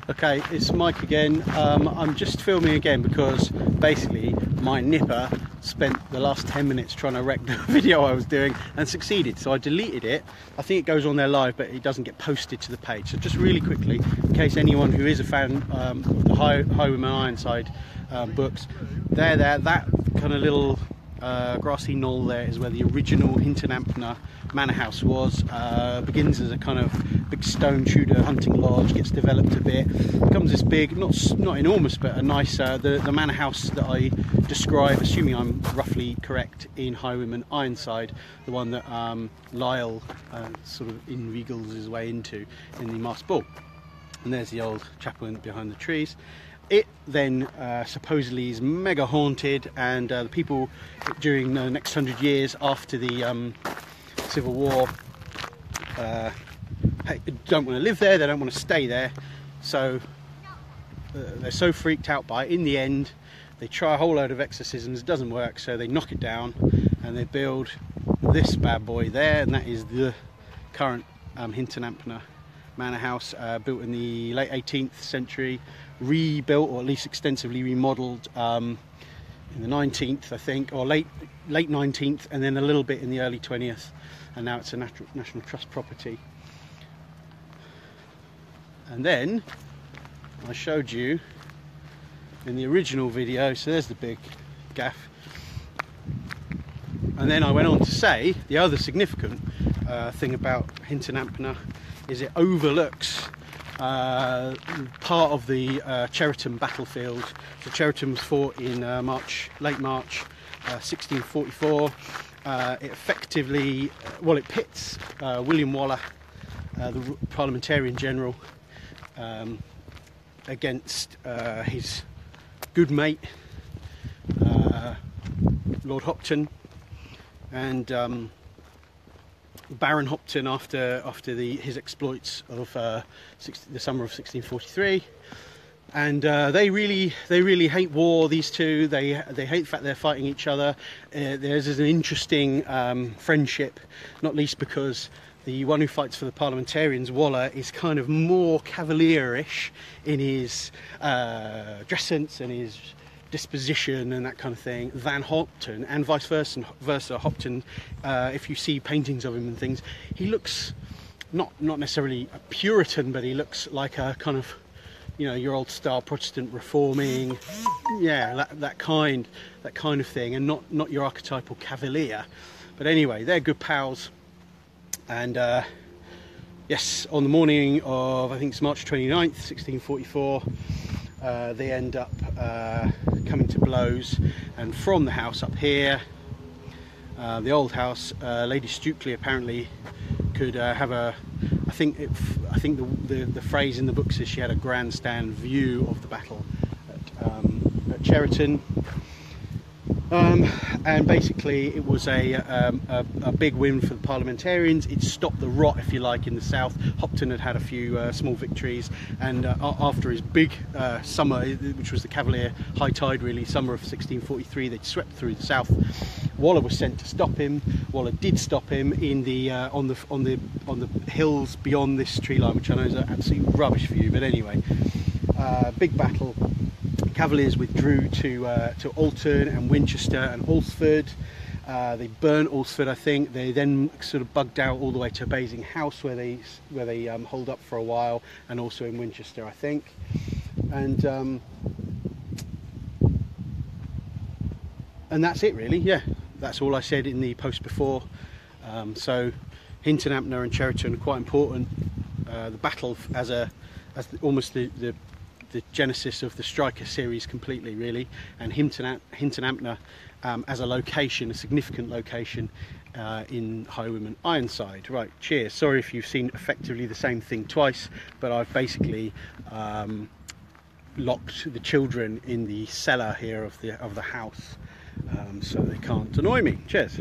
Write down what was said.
Okay, it's Mike again. I'm just filming again because basically my nipper spent the last 10 minutes trying to wreck the video I was doing and succeeded, so I deleted it. I think it goes on there live, but it doesn't get posted to the page. So just really quickly, in case anyone who is a fan of the Highwayman Ironside books, that kind of little grassy knoll there is where the original Hinton Ampner manor house was. Begins as a kind of big stone Tudor hunting lodge, gets developed a bit, becomes this big, not enormous, but a nice, the manor house that I describe, assuming I'm roughly correct, in Highwayman Ironside, the one that Lyle sort of inveigles his way into in the Masked Ball. And there's the old chapel behind the trees. It then supposedly is mega haunted, and the people during the next 100 years after the Civil War don't want to live there, they don't want to stay there, so they're so freaked out by it. In the end, they try a whole load of exorcisms, it doesn't work, so they knock it down and they build this bad boy there, and that is the current Hinton Ampner manor house, built in the late 18th century, rebuilt, or at least extensively remodelled in the 19th, I think, or late 19th, and then a little bit in the early 20th, and now it's a National Trust property. And then I showed you in the original video, so there's the big gaff, and then I went on to say the other significant thing about Hinton Ampner is it overlooks part of the Cheriton battlefield. So Cheriton was fought in late March 1644. It effectively, well, it pits William Waller, the parliamentarian general, against his good mate Lord Hopton, and Baron Hopton after his exploits of the summer of 1643. And they really hate war, these two. They hate the fact they're fighting each other. There's an interesting friendship, not least because the one who fights for the parliamentarians, Waller, is kind of more cavalierish in his dress sense and his disposition and that kind of thing than Hopton, and vice versa. Hopton, if you see paintings of him and things, he looks not necessarily a Puritan, but he looks like a kind of, you know, your old style Protestant reforming, yeah, that kind of thing, and not your archetypal cavalier. But anyway, they're good pals, and yes, on the morning of, I think it's March 29th 1644, they end up coming to blows, and from the house up here, the old house, Lady Stukely apparently could have a, I think the phrase in the book says she had a grandstand view of the battle at Cheriton. And basically it was a big win for the parliamentarians. It stopped the rot, if you like, in the south. Hopton had a few small victories, and after his big summer, which was the Cavalier high tide really, summer of 1643, they swept through the south. Waller was sent to stop him. Waller did stop him in the on the hills beyond this tree line, which I know is an absolute rubbish view, but anyway, big battle. Cavaliers withdrew to Alton and Winchester and Alresford. They burnt Alresford, I think. They then sort of bugged out all the way to Basing House, where they hold up for a while, and also in Winchester, I think. And that's it, really. Yeah, that's all I said in the post before. So Hinton Ampner and Cheriton are quite important. The battle as almost the genesis of the Striker series completely, really, and Hinton Ampner as a location, a significant location in Highwayman Ironside. Right, cheers. Sorry if you've seen effectively the same thing twice, but I've basically locked the children in the cellar here of the house, so they can't annoy me. Cheers.